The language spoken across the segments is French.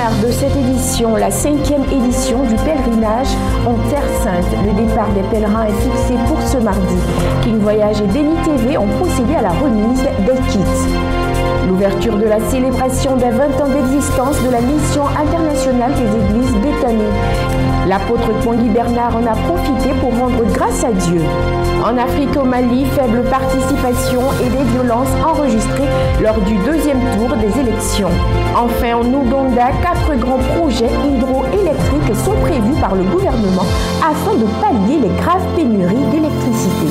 sommaire de cette édition, la 5e édition du pèlerinage en Terre Sainte. Le départ des pèlerins est fixé pour ce mardi. King Voyage et Béni TV ont procédé à la remise des kits. L'ouverture de la célébration des 20 ans d'existence de la mission internationale des églises Béthanie. L'apôtre Tanguy Bernard en a profité pour rendre grâce à Dieu. En Afrique, au Mali, faible participation et des violences enregistrées lors du deuxième tour des élections. Enfin, en Ouganda, 4 grands projets hydroélectriques sont prévus par le gouvernement afin de pallier les graves pénuries d'électricité.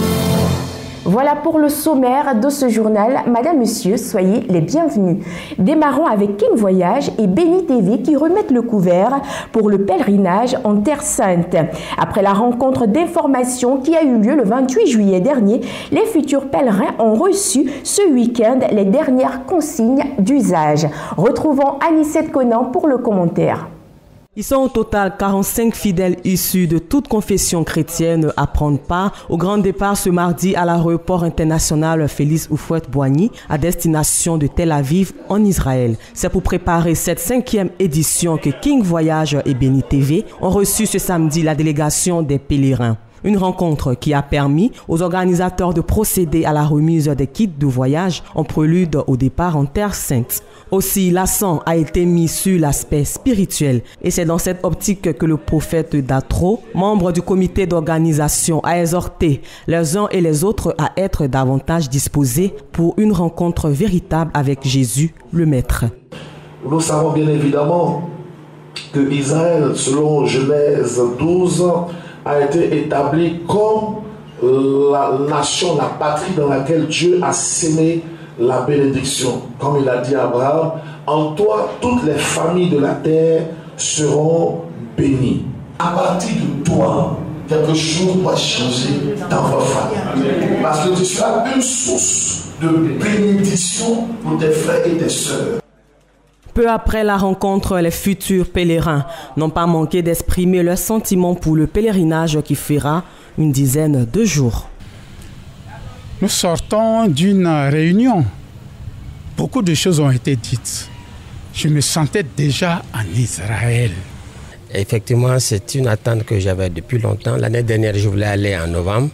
Voilà pour le sommaire de ce journal. Madame, Monsieur, soyez les bienvenus. Démarrons avec King Voyage et Béni TV qui remettent le couvert pour le pèlerinage en Terre Sainte. Après la rencontre d'information qui a eu lieu le 28 juillet dernier, les futurs pèlerins ont reçu ce week-end les dernières consignes d'usage. Retrouvons Anicette Conan pour le commentaire. Ils sont au total 45 fidèles issus de toute confession chrétienne à prendre part au grand départ ce mardi à l'aéroport international Félix Houphouët-Boigny à destination de Tel Aviv en Israël. C'est pour préparer cette 5e édition que King Voyage et Béni TV ont reçu ce samedi la délégation des pèlerins. Une rencontre qui a permis aux organisateurs de procéder à la remise des kits de voyage en prélude au départ en Terre Sainte. Aussi, l'accent a été mis sur l'aspect spirituel et c'est dans cette optique que le prophète Datro, membre du comité d'organisation, a exhorté les uns et les autres à être davantage disposés pour une rencontre véritable avec Jésus, le Maître. Nous savons bien évidemment que Israël, selon Genèse 12, a été établi comme la nation, la patrie dans laquelle Dieu a sémé la bénédiction. Comme il a dit à Abraham, en toi, toutes les familles de la terre seront bénies. À partir de toi, quelque chose doit changer dans votre famille. Parce que tu seras une source de bénédiction pour tes frères et tes sœurs. Peu après la rencontre, les futurs pèlerins n'ont pas manqué d'exprimer leurs sentiments pour le pèlerinage qui fera une dizaine de jours. Nous sortons d'une réunion. Beaucoup de choses ont été dites. Je me sentais déjà en Israël. Effectivement, c'est une attente que j'avais depuis longtemps. L'année dernière, je voulais aller en novembre,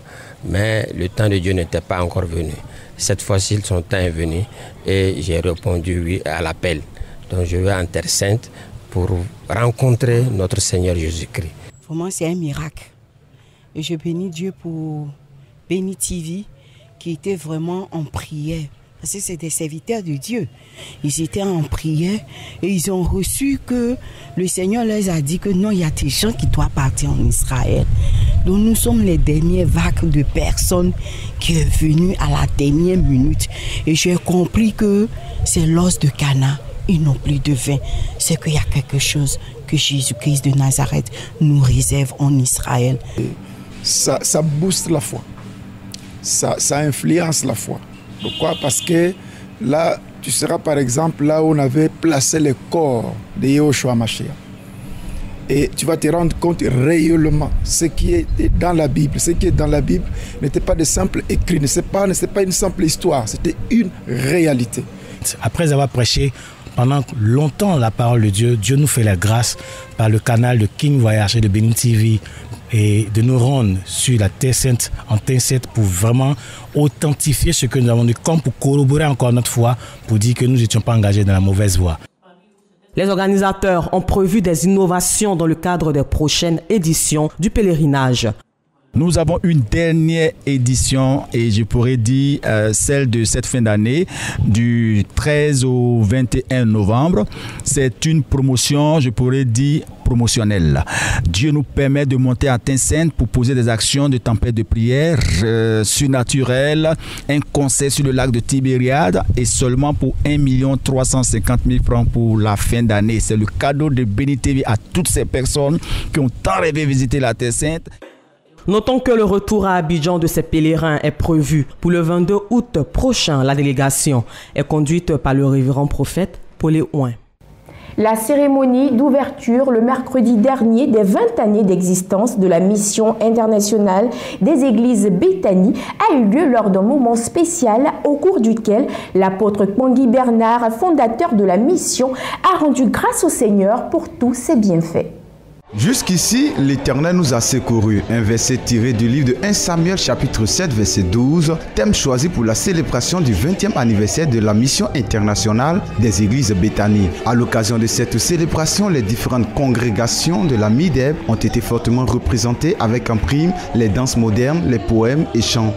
mais le temps de Dieu n'était pas encore venu. Cette fois-ci, son temps est venu et j'ai répondu oui à l'appel. Donc je vais en Terre Sainte pour rencontrer notre Seigneur Jésus-Christ. Vraiment, c'est un miracle. Et je bénis Dieu pour Béni TV qui était vraiment en prière. Parce que c'est des serviteurs de Dieu. Ils étaient en prière et ils ont reçu que le Seigneur leur a dit que non, il y a des gens qui doivent partir en Israël. Donc nous sommes les dernières vagues de personnes qui sont venues à la dernière minute. Et j'ai compris que c'est l'os de Cana. Ils n'ont plus de vin. C'est qu'il y a quelque chose que Jésus-Christ de Nazareth nous réserve en Israël. Ça booste la foi. Ça influence la foi. Pourquoi? Parce que là, tu seras par exemple là où on avait placé le corps de Yehoshua Mashiach. Et tu vas te rendre compte réellement ce qui est dans la Bible. Ce qui est dans la Bible n'était pas de simples écrits, ne c'est pas une simple histoire, c'était une réalité. Après avoir prêché pendant longtemps la parole de Dieu, Dieu nous fait la grâce par le canal de King Voyage et de Béni TV et de nous rendre sur la Terre Sainte en Terre Sainte pour vraiment authentifier ce que nous avons dit, comme pour corroborer encore notre foi, pour dire que nous n'étions pas engagés dans la mauvaise voie. Les organisateurs ont prévu des innovations dans le cadre des prochaines éditions du pèlerinage. Nous avons une dernière édition et je pourrais dire celle de cette fin d'année du 13 au 21 novembre. C'est une promotion, je pourrais dire, promotionnelle. Dieu nous permet de monter à Terre Sainte pour poser des actions de tempête de prière surnaturelle, un concert sur le lac de Tibériade et seulement pour 1 350 000 francs pour la fin d'année. C'est le cadeau de Béni TV à toutes ces personnes qui ont tant rêvé visiter la Terre Sainte. Notons que le retour à Abidjan de ces pèlerins est prévu pour le 22 août prochain. La délégation est conduite par le révérend prophète Paulé Ouin. La cérémonie d'ouverture le mercredi dernier des 20 années d'existence de la mission internationale des églises Béthanie a eu lieu lors d'un moment spécial au cours duquel l'apôtre Kwangi Bernard, fondateur de la mission, a rendu grâce au Seigneur pour tous ses bienfaits. Jusqu'ici, l'Éternel nous a secourus. Un verset tiré du livre de 1 Samuel chapitre 7 verset 12, thème choisi pour la célébration du 20e anniversaire de la mission internationale des églises Béthanie. À l'occasion de cette célébration, les différentes congrégations de la MIDEB ont été fortement représentées avec en prime les danses modernes, les poèmes et chants.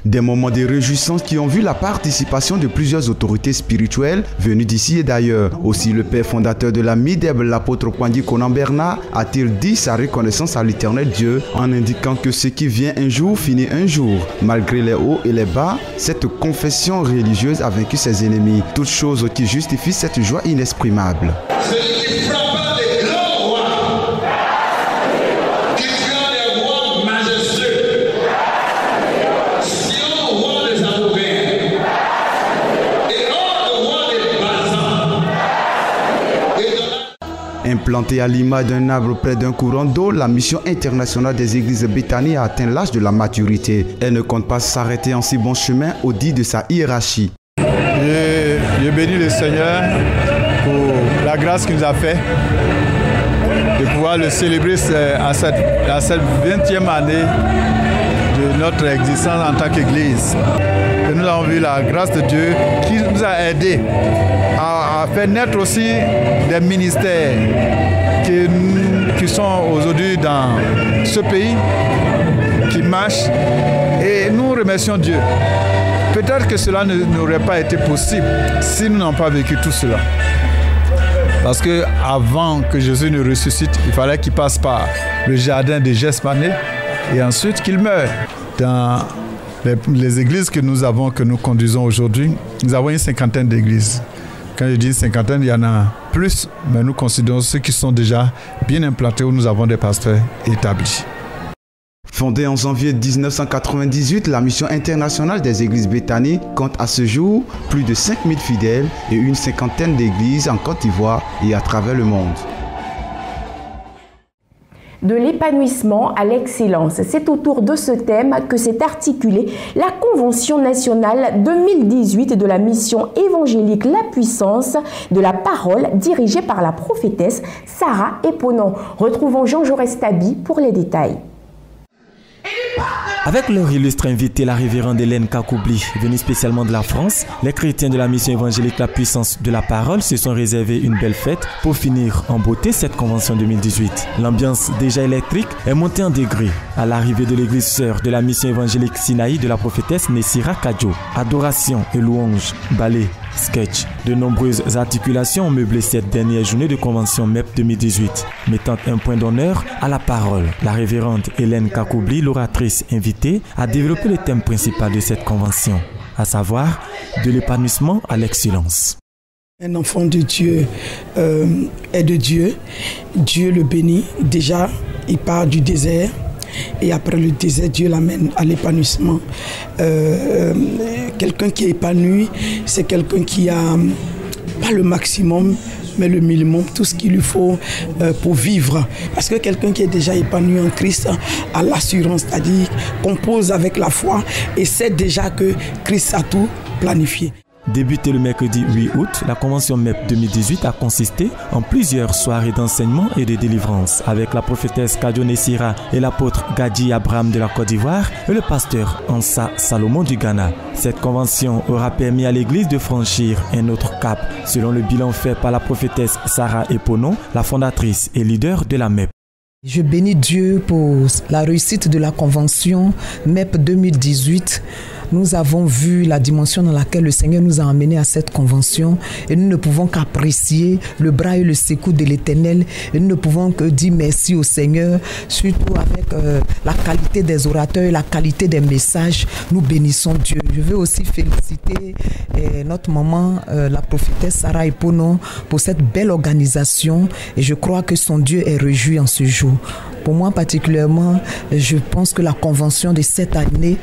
Des moments de réjouissance qui ont vu la participation de plusieurs autorités spirituelles venues d'ici et d'ailleurs. Aussi, le père fondateur de la MIDEB, l'apôtre Kwangi Bernard, a-t-il dit sa reconnaissance à l'Éternel Dieu en indiquant que ce qui vient un jour finit un jour. Malgré les hauts et les bas, cette confession religieuse a vaincu ses ennemis. Toute chose qui justifie cette joie inexprimable. Implantée à l'image d'un arbre près d'un courant d'eau, la mission internationale des églises Béthanie a atteint l'âge de la maturité. Elle ne compte pas s'arrêter en si bon chemin au dit de sa hiérarchie. Je bénis le Seigneur pour la grâce qu'il nous a fait de pouvoir le célébrer à cette 20e année de notre existence en tant qu'Église. Et nous avons vu la grâce de Dieu qui nous a aidés à faire naître aussi des ministères qui sont aujourd'hui dans ce pays, qui marchent. Et nous remercions Dieu. Peut-être que cela n'aurait pas été possible si nous n'avons pas vécu tout cela. Parce qu'avant que Jésus ne ressuscite, il fallait qu'il passe par le jardin de Gethsémani et ensuite qu'il meure. Dans les églises que nous conduisons aujourd'hui, nous avons une cinquantaine d'églises. Quand je dis une cinquantaine, il y en a plus, mais nous considérons ceux qui sont déjà bien implantés où nous avons des pasteurs établis. Fondée en janvier 1998, la mission internationale des églises Béthanie compte à ce jour plus de 5000 fidèles et une cinquantaine d'églises en Côte d'Ivoire et à travers le monde. De l'épanouissement à l'excellence, c'est autour de ce thème que s'est articulée la Convention nationale 2018 de la mission évangélique La Puissance de la Parole, dirigée par la prophétesse Sarah Eponon. Retrouvons Jean Jaurès Tabi pour les détails. Avec leur illustre invité, la révérende Hélène Kakoubli, venue spécialement de la France, les chrétiens de la mission évangélique La Puissance de la Parole se sont réservés une belle fête pour finir en beauté cette convention 2018. L'ambiance déjà électrique est montée en degré à l'arrivée de l'église sœur de la mission évangélique Sinaï de la prophétesse Nessira Kadjo. Adoration et louange, ballet, sketch. De nombreuses articulations ont meublé cette dernière journée de convention MEP 2018, mettant un point d'honneur à la parole. La révérende Hélène Kakoubli, l'oratrice invitée, a développé le thème principal de cette convention, à savoir de l'épanouissement à l'excellence. Un enfant de Dieu est de Dieu. Dieu le bénit. déjà, il part du désert. Et après le désert, Dieu l'amène à l'épanouissement. Quelqu'un qui est épanoui, c'est quelqu'un qui a pas le maximum, mais le minimum, tout ce qu'il lui faut pour vivre. Parce que quelqu'un qui est déjà épanoui en Christ a l'assurance, c'est-à-dire compose avec la foi et sait déjà que Christ a tout planifié. Débutée le mercredi 8 août, la convention MEP 2018 a consisté en plusieurs soirées d'enseignement et de délivrance avec la prophétesse Kadione Sira et l'apôtre Gadi Abraham de la Côte d'Ivoire et le pasteur Ansa Salomon du Ghana. Cette convention aura permis à l'église de franchir un autre cap, selon le bilan fait par la prophétesse Sarah Eponon, la fondatrice et leader de la MEP. Je bénis Dieu pour la réussite de la convention MEP 2018. Nous avons vu la dimension dans laquelle le Seigneur nous a emmenés à cette convention et nous ne pouvons qu'apprécier le bras et le secours de l'Éternel et nous ne pouvons que dire merci au Seigneur, surtout avec la qualité des orateurs et la qualité des messages. Nous bénissons Dieu. Je veux aussi féliciter notre maman, la prophétesse Sarah Eponon, pour cette belle organisation et je crois que son Dieu est réjoui en ce jour. Pour moi particulièrement, je pense que la convention de cette année,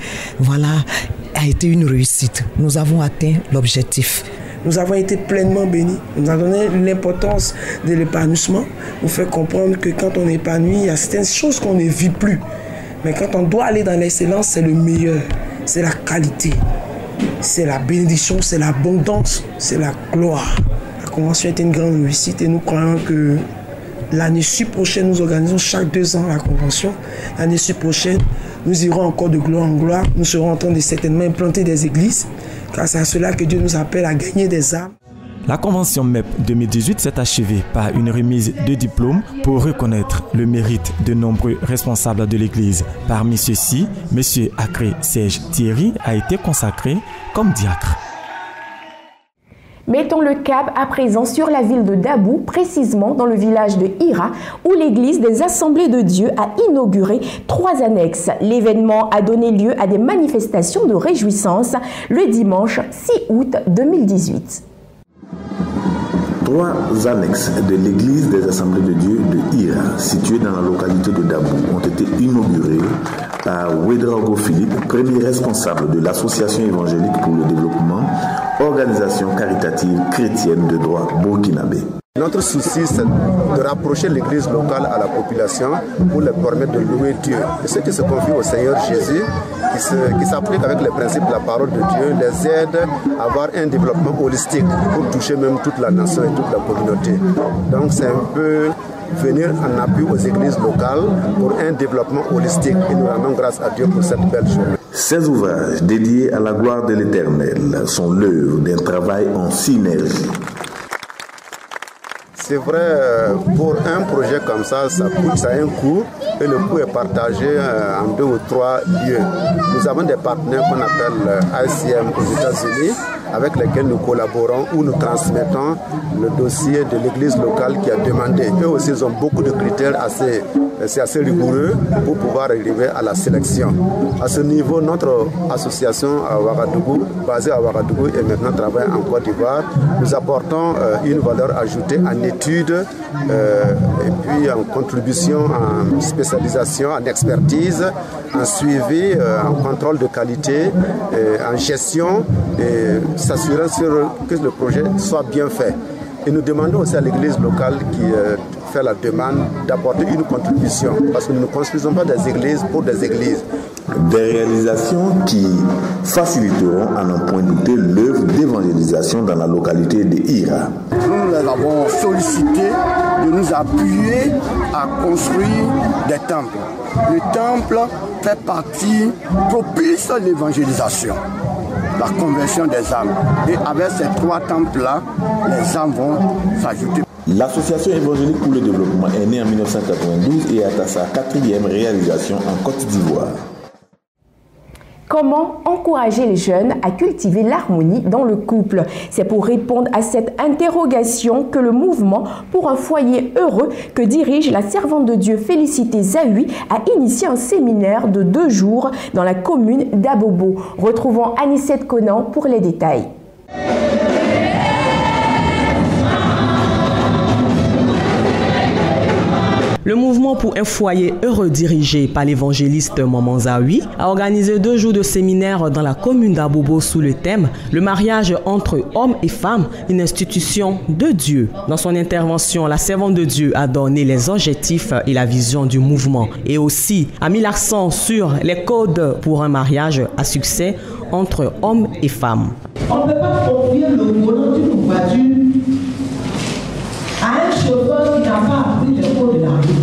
a été une réussite. Nous avons atteint l'objectif. Nous avons été pleinement bénis. Nous avons donné l'importance de l'épanouissement. Nous fait comprendre que quand on est épanoui, il y a certaines choses qu'on ne vit plus. Mais quand on doit aller dans l'excellence, c'est le meilleur. C'est la qualité. C'est la bénédiction, c'est l'abondance, c'est la gloire. La convention était une grande réussite et nous croyons que l'année prochaine, nous organisons chaque 2 ans la convention. L'année prochaine, nous irons encore de gloire en gloire. Nous serons en train de certainement implanter des églises. Car c'est à cela que Dieu nous appelle à gagner des âmes. La convention MEP 2018 s'est achevée par une remise de diplômes pour reconnaître le mérite de nombreux responsables de l'Église. Parmi ceux-ci, M. Acré Serge Thierry a été consacré comme diacre. Mettons le cap à présent sur la ville de Dabou, précisément dans le village de Hira, où l'église des Assemblées de Dieu a inauguré 3 annexes. L'événement a donné lieu à des manifestations de réjouissance le dimanche 6 août 2018. 3 annexes de l'église des Assemblées de Dieu de Hira, située dans la localité de Dabou, ont été inaugurées par Ouedraogo Philippe, premier responsable de l'Association évangélique pour le développement, organisation caritative chrétienne de droit burkinabé. Notre souci, c'est de rapprocher l'église locale à la population pour leur permettre de louer Dieu. Et ceux qui se confient au Seigneur Jésus, qui s'appliquent avec les principes de la parole de Dieu, les aident à avoir un développement holistique pour toucher même toute la nation et toute la communauté. Donc c'est un peu venir en appui aux églises locales pour un développement holistique. Et nous rendons grâce à Dieu pour cette belle journée. Ces ouvrages dédiés à la gloire de l'Éternel sont l'œuvre d'un travail en synergie. C'est vrai, pour un projet comme ça a un coût et le coût est partagé en 2 ou 3 lieux. Nous avons des partenaires qu'on appelle ICM aux États-Unis avec lesquels nous collaborons où nous transmettons le dossier de l'église locale qui a demandé. Eux aussi, ils ont beaucoup de critères assez rigoureux pour pouvoir arriver à la sélection. À ce niveau, notre association à Ouagadougou, basée à Ouagadougou et maintenant travaille en Côte d'Ivoire, nous apportons une valeur ajoutée en études et puis en contribution, en spécialisation, en expertise, en suivi, en contrôle de qualité, en gestion et s'assurer que le projet soit bien fait. Et nous demandons aussi à l'église locale qui fait la demande d'apporter une contribution parce que nous ne construisons pas des églises pour des églises. Des réalisations qui faciliteront à n'en point douter l'œuvre d'évangélisation dans la localité de Hira. Nous les avons sollicité de nous appuyer à construire des temples. Le temple fait partie propice à l'évangélisation, la conversion des âmes. Et avec ces 3 temples-là, les âmes vont s'ajouter. L'association évangélique pour le développement est née en 1992 et est à sa 4e réalisation en Côte d'Ivoire. Comment encourager les jeunes à cultiver l'harmonie dans le couple? C'est pour répondre à cette interrogation que le mouvement pour un foyer heureux que dirige la servante de Dieu Félicité Zahui a initié un séminaire de 2 jours dans la commune d'Abobo. Retrouvons Anissette Conan pour les détails. Le mouvement pour un foyer heureux dirigé par l'évangéliste Maman Zahui a organisé 2 jours de séminaire dans la commune d'Abobo sous le thème « Le mariage entre hommes et femmes, une institution de Dieu ». Dans son intervention, la servante de Dieu a donné les objectifs et la vision du mouvement et aussi a mis l'accent sur les codes pour un mariage à succès entre hommes et femmes. On ne peut pas confier le volant d'une voiture à un chauffeur qui n'a pas appris les codes de la route.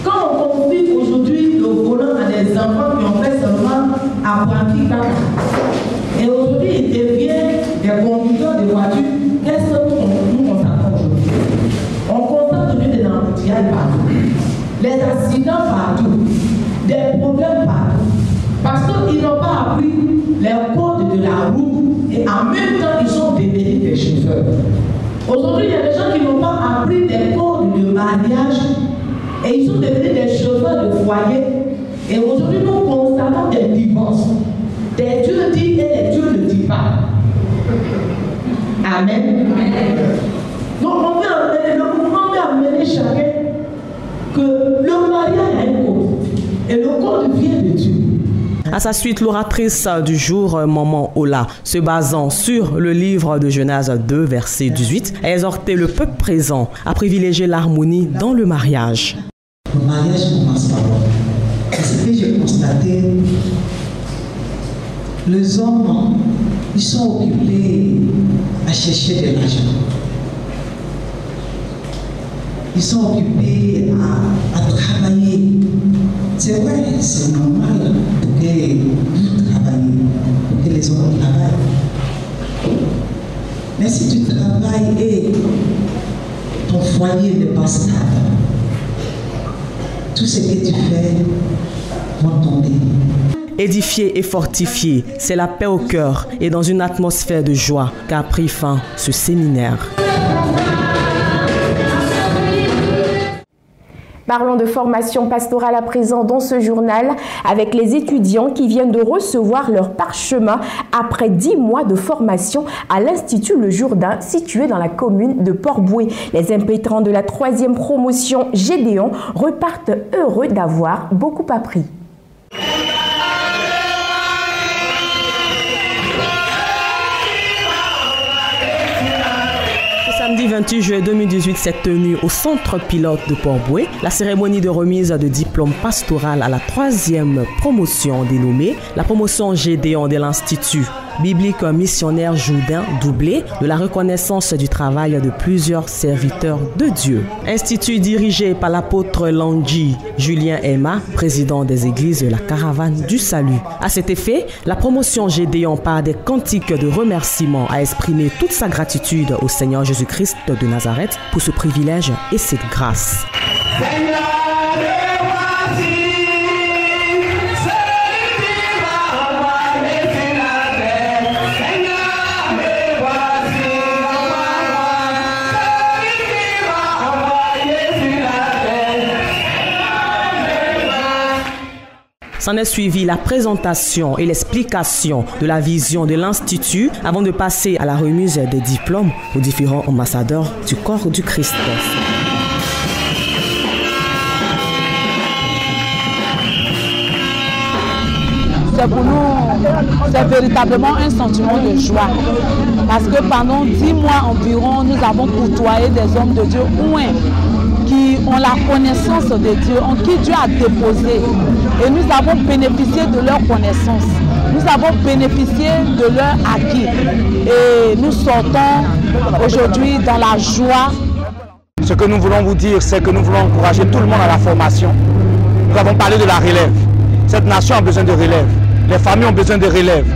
Quand on confie aujourd'hui le volant à des enfants qui ont fait seulement apprenti caca, et aujourd'hui ils deviennent des conducteurs de voitures, qu'est-ce que nous constatons aujourd'hui? On constate aujourd'hui des embouteillages partout, les accidents partout, des problèmes partout, parce qu'ils n'ont pas appris les codes de la route et en même temps ils sont devenus des chauffeurs. Aujourd'hui, il y a des gens qui n'ont pas appris les codes de mariage et ils sont devenus des chauffeurs de foyer. Et aujourd'hui, nous constatons des divorces. Des dieux disent et les dieux ne disent pas. Amen. Donc, le mouvement veut amener chacun que le mariage a un code. Et le code vient de Dieu. À sa suite, l'oratrice du jour, Maman Ola, se basant sur le livre de Genèse 2, verset 18, a exhorté le peuple présent à privilégier l'harmonie dans le mariage. Le mariage commence par là. Ce que j'ai constaté, les hommes, ils sont occupés à chercher de l'argent. Ils sont occupés à travailler. C'est vrai, c'est normal que vous travaillez, que les hommes travaillent. Mais si tu travailles et ton foyer n'est pas stable, tout ce que tu fais va tomber. Édifier et fortifier, c'est la paix au cœur et dans une atmosphère de joie qu'a pris fin ce séminaire. Parlons de formation pastorale à présent dans ce journal avec les étudiants qui viennent de recevoir leur parchemin après 10 mois de formation à l'Institut Le Jourdain situé dans la commune de Port-Bouët. Les impétrants de la 3e promotion Gédéon repartent heureux d'avoir beaucoup appris. Samedi 28 juillet 2018 s'est tenue au centre pilote de Port-Bouët la cérémonie de remise de diplôme pastoral à la 3e promotion dénommée la promotion Gédéon de l'Institut biblique missionnaire Jourdain, doublé de la reconnaissance du travail de plusieurs serviteurs de Dieu. Institut dirigé par l'apôtre Landji Julien Emma, président des églises de la Caravane du Salut. À cet effet, la promotion Gédéon par des cantiques de remerciement a exprimé toute sa gratitude au Seigneur Jésus-Christ de Nazareth pour ce privilège et cette grâce. S'en est suivi la présentation et l'explication de la vision de l'Institut avant de passer à la remise des diplômes aux différents ambassadeurs du corps du Christ. C'est pour nous, c'est véritablement un sentiment de joie. Parce que pendant 10 mois environ, nous avons côtoyé des hommes de Dieu qui ont la connaissance de Dieu, en qui Dieu a déposé. Et nous avons bénéficié de leur connaissance. Nous avons bénéficié de leur acquis. Et nous sortons aujourd'hui dans la joie. Ce que nous voulons vous dire, c'est que nous voulons encourager tout le monde à la formation. Nous avons parlé de la relève. Cette nation a besoin de relève. Les familles ont besoin de relève.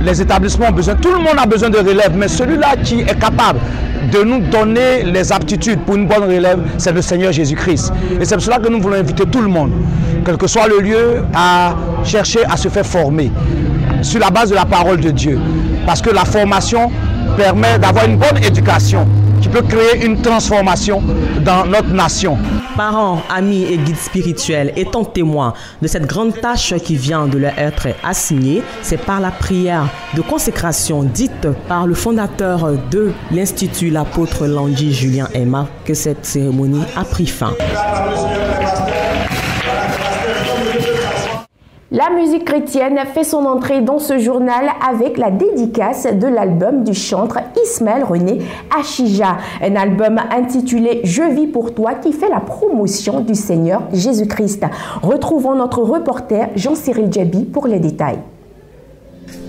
Les établissements ont besoin. Tout le monde a besoin de relève. Mais celui-là qui est capable de nous donner les aptitudes pour une bonne relève, c'est le Seigneur Jésus-Christ. Et c'est pour cela que nous voulons inviter tout le monde, quel que soit le lieu, à chercher à se faire former sur la base de la parole de Dieu. Parce que la formation permet d'avoir une bonne éducation qui peut créer une transformation dans notre nation. Parents, amis et guides spirituels étant témoins de cette grande tâche qui vient de leur être assignée, c'est par la prière de consécration dite par le fondateur de l'Institut, l'apôtre Landji Julien Emma, que cette cérémonie a pris fin. La musique chrétienne fait son entrée dans ce journal avec la dédicace de l'album du chantre Ismaël René Achija, un album intitulé « Je vis pour toi » qui fait la promotion du Seigneur Jésus-Christ. Retrouvons notre reporter Jean-Cyril Djabi pour les détails.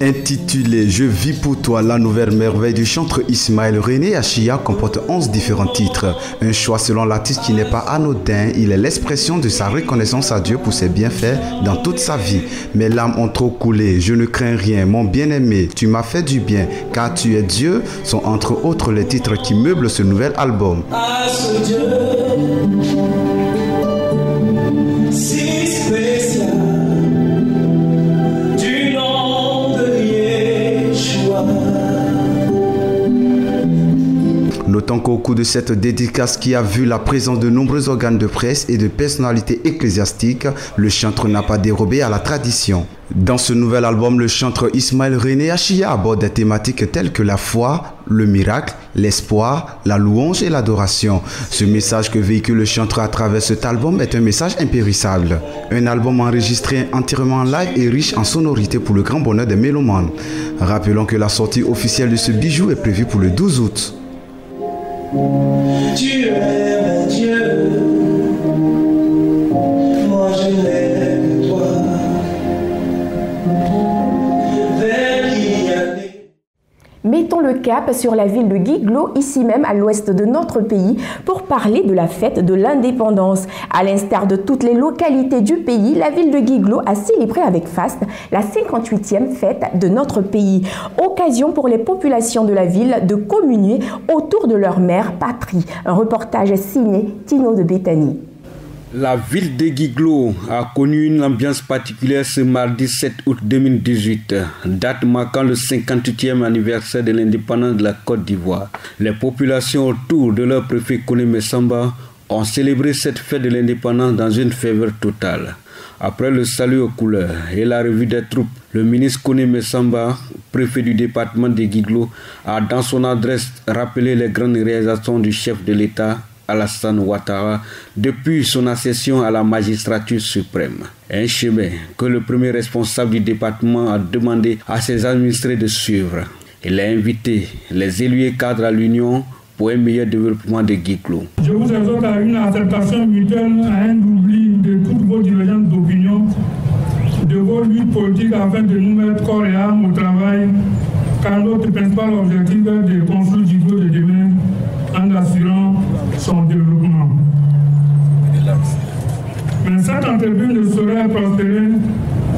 Intitulé « Je vis pour toi », la nouvelle merveille du chanteur Ismaël René Achia comporte 11 différents titres. Un choix selon l'artiste qui n'est pas anodin, il est l'expression de sa reconnaissance à Dieu pour ses bienfaits dans toute sa vie. Mes larmes ont trop coulé, je ne crains rien, mon bien-aimé, tu m'as fait du bien, car tu es Dieu, sont entre autres les titres qui meublent ce nouvel album. À ce Dieu, si spécial. Notons qu'au cours de cette dédicace qui a vu la présence de nombreux organes de presse et de personnalités ecclésiastiques, le chanteur n'a pas dérobé à la tradition. Dans ce nouvel album, le chanteur Ismaël René Achia aborde des thématiques telles que la foi, le miracle, l'espoir, la louange et l'adoration. Ce message que véhicule le chanteur à travers cet album est un message impérissable. Un album enregistré entièrement en live et riche en sonorités pour le grand bonheur des mélomanes. Rappelons que la sortie officielle de ce bijou est prévue pour le 12 août. Tu es mon Dieu, moi je n'aime toi. Mettons le cap sur la ville de Guiglo, ici même à l'ouest de notre pays, pour parler de la fête de l'indépendance. À l'instar de toutes les localités du pays, la ville de Guiglo a célébré avec faste la 58e fête de notre pays. Occasion pour les populations de la ville de communier autour de leur mère patrie. Un reportage signé Tino de Béthanie. La ville de Guiglo a connu une ambiance particulière ce mardi 7 août 2018, date marquant le 58e anniversaire de l'indépendance de la Côte d'Ivoire. Les populations autour de leur préfet Kone Messamba ont célébré cette fête de l'indépendance dans une ferveur totale. Après le salut aux couleurs et la revue des troupes, le ministre Kone Messamba, préfet du département de Guiglo, a dans son adresse rappelé les grandes réalisations du chef de l'État Alassane Ouattara depuis son accession à la magistrature suprême. Un chemin que le premier responsable du département a demandé à ses administrés de suivre. Il a invité les élus et cadres à l'Union pour un meilleur développement de Guiglo. Je vous exhorte à une acceptation mutuelle, à un oubli de toutes vos divergences d'opinion, de vos luttes politiques afin de nous mettre corps et âme au travail, car notre principal objectif est de construire Guiglo de demain en assurant son développement. Mais cette entreprise ne saurait prospérer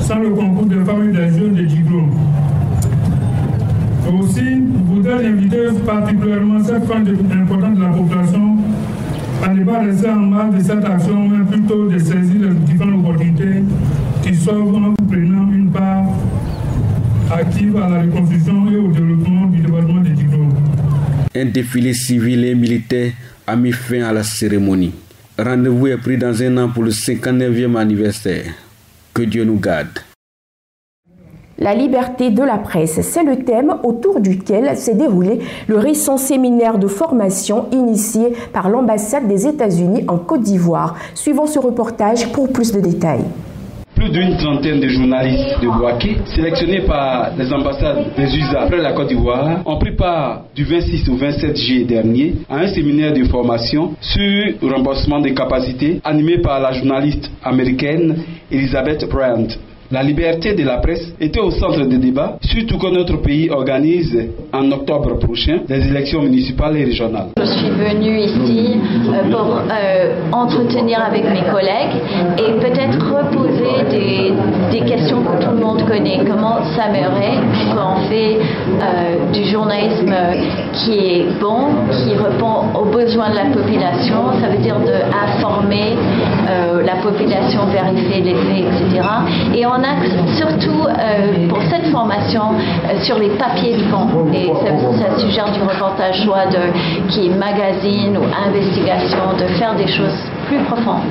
sans le concours des femmes et des jeunes de Guiglo. Aussi, je voudrais inviter particulièrement cette femme importante de la population à ne pas rester en marge de cette action, mais plutôt de saisir les différentes opportunités qui s'offrent en prenant une part active à la reconstruction et au développement du département de Guiglo. Un défilé civil et militaire a mis fin à la cérémonie. Rendez-vous est pris dans un an pour le 59e anniversaire. Que Dieu nous garde. La liberté de la presse, c'est le thème autour duquel s'est déroulé le récent séminaire de formation initié par l'ambassade des États-Unis en Côte d'Ivoire. Suivons ce reportage pour plus de détails. Plus d'une trentaine de journalistes de Bouaké, sélectionnés par les ambassades des USA près de la Côte d'Ivoire, ont pris part du 26 au 27 juillet dernier à un séminaire de formation sur le renforcement des capacités animé par la journaliste américaine Elizabeth Bryant. La liberté de la presse était au centre des débats, surtout que notre pays organise en octobre prochain des élections municipales et régionales. Je suis venue ici pour entretenir avec mes collègues et peut-être reposer des questions que tout le monde connaît. Comment s'améliorer quand on fait du journalisme qui est bon, qui répond aux besoins de la population, ça veut dire d'informer la population, vérifier les faits, etc. Et on a surtout pour cette formation sur les papiers vivants, et ça suggère du reportage soit qui est magazine ou investigation, de faire des choses plus profondes.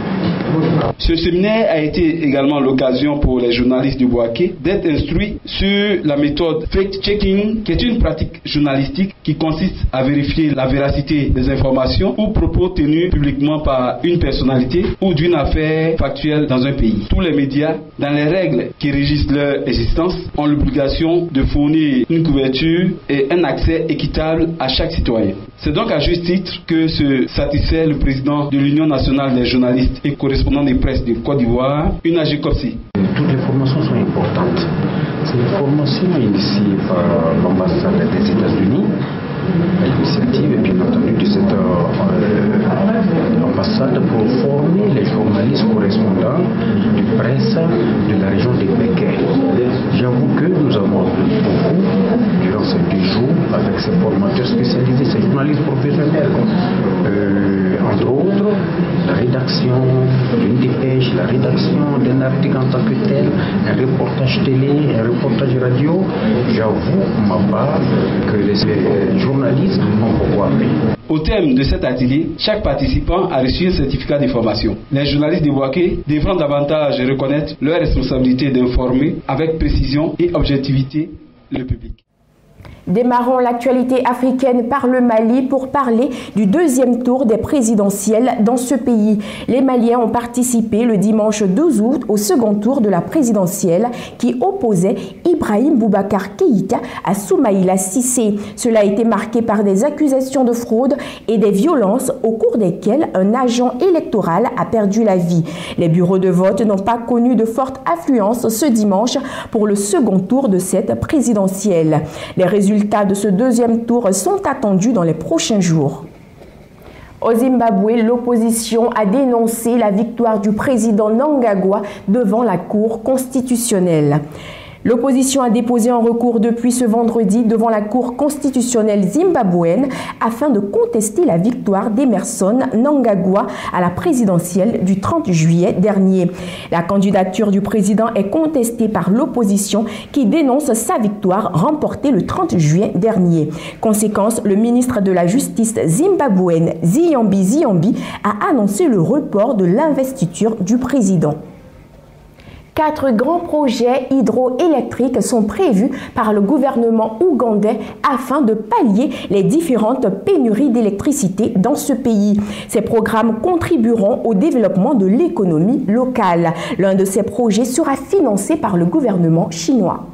Ce séminaire a été également l'occasion pour les journalistes de Bouaké d'être instruits sur la méthode fact-checking, qui est une pratique journalistique qui consiste à vérifier la véracité des informations ou propos tenus publiquement par une personnalité ou d'une affaire factuelle dans un pays. Tous les médias, dans les règles qui régissent leur existence, ont l'obligation de fournir une couverture et un accès équitable à chaque citoyen. C'est donc à juste titre que se satisfait le président de l'Union nationale des journalistes et correspondants des presses de Côte d'Ivoire, une AGCOPSI. Toutes les formations sont importantes. Cette formation initiée par l'ambassade des États-Unis, l'initiative est bien entendu de cette ambassade pour former les journalistes correspondants de presse de la région de Békay. J'avoue que nous avons appris beaucoup durant ces 2 jours avec ces formateurs spécialisés, ces journalistes professionnels. Entre autres, la rédaction d'une dépêche, la rédaction d'un article en tant que tel, un reportage télé, un reportage radio. J'avoue, pour ma part, que les journalistes ont beaucoup appris. Au terme de cet atelier, chaque participant a reçu un certificat de formation. Les journalistes de Bouaké devront davantage reconnaître leur responsabilité d'informer avec précision et objectivité le public. Démarrons l'actualité africaine par le Mali pour parler du 2e tour des présidentielles dans ce pays. Les Maliens ont participé le dimanche 12 août au second tour de la présidentielle qui opposait Ibrahim Boubacar Keïta à Soumaïla Cissé. Cela a été marqué par des accusations de fraude et des violences au cours desquelles un agent électoral a perdu la vie. Les bureaux de vote n'ont pas connu de forte affluence ce dimanche pour le second tour de cette présidentielle. Les résultats de ce 2e tour sont attendus dans les prochains jours. Au Zimbabwe, l'opposition a dénoncé la victoire du président Mnangagwa devant la Cour constitutionnelle. L'opposition a déposé un recours depuis ce vendredi devant la Cour constitutionnelle zimbabwéenne afin de contester la victoire d'Emerson Mnangagwa à la présidentielle du 30 juillet dernier. La candidature du président est contestée par l'opposition qui dénonce sa victoire remportée le 30 juillet dernier. Conséquence, le ministre de la Justice zimbabwéenne Ziyambi a annoncé le report de l'investiture du président. 4 grands projets hydroélectriques sont prévus par le gouvernement ougandais afin de pallier les différentes pénuries d'électricité dans ce pays. Ces programmes contribueront au développement de l'économie locale. L'un de ces projets sera financé par le gouvernement chinois.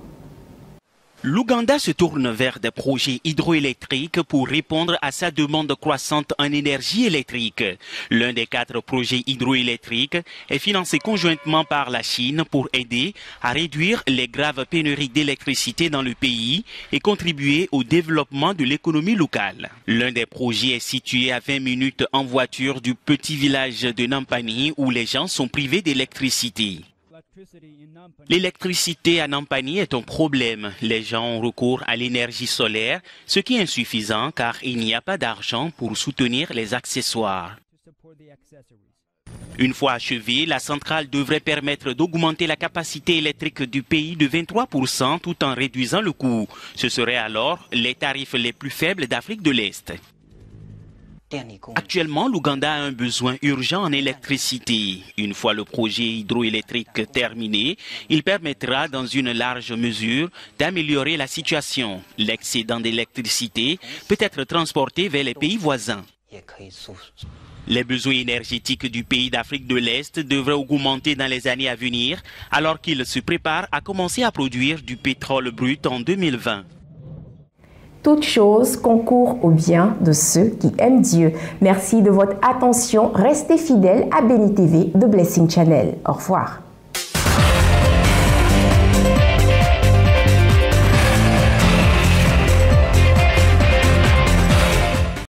L'Ouganda se tourne vers des projets hydroélectriques pour répondre à sa demande croissante en énergie électrique. L'un des 4 projets hydroélectriques est financé conjointement par la Chine pour aider à réduire les graves pénuries d'électricité dans le pays et contribuer au développement de l'économie locale. L'un des projets est situé à 20 minutes en voiture du petit village de Nampani où les gens sont privés d'électricité. L'électricité à Nampani est un problème. Les gens ont recours à l'énergie solaire, ce qui est insuffisant car il n'y a pas d'argent pour soutenir les accessoires. Une fois achevée, la centrale devrait permettre d'augmenter la capacité électrique du pays de 23% tout en réduisant le coût. Ce seraient alors les tarifs les plus faibles d'Afrique de l'Est. Actuellement, l'Ouganda a un besoin urgent en électricité. Une fois le projet hydroélectrique terminé, il permettra dans une large mesure d'améliorer la situation. L'excédent d'électricité peut être transporté vers les pays voisins. Les besoins énergétiques du pays d'Afrique de l'Est devraient augmenter dans les années à venir, alors qu'il se prépare à commencer à produire du pétrole brut en 2020. Toute chose concourt au bien de ceux qui aiment Dieu. Merci de votre attention. Restez fidèles à Béni TV de Blessing Channel. Au revoir.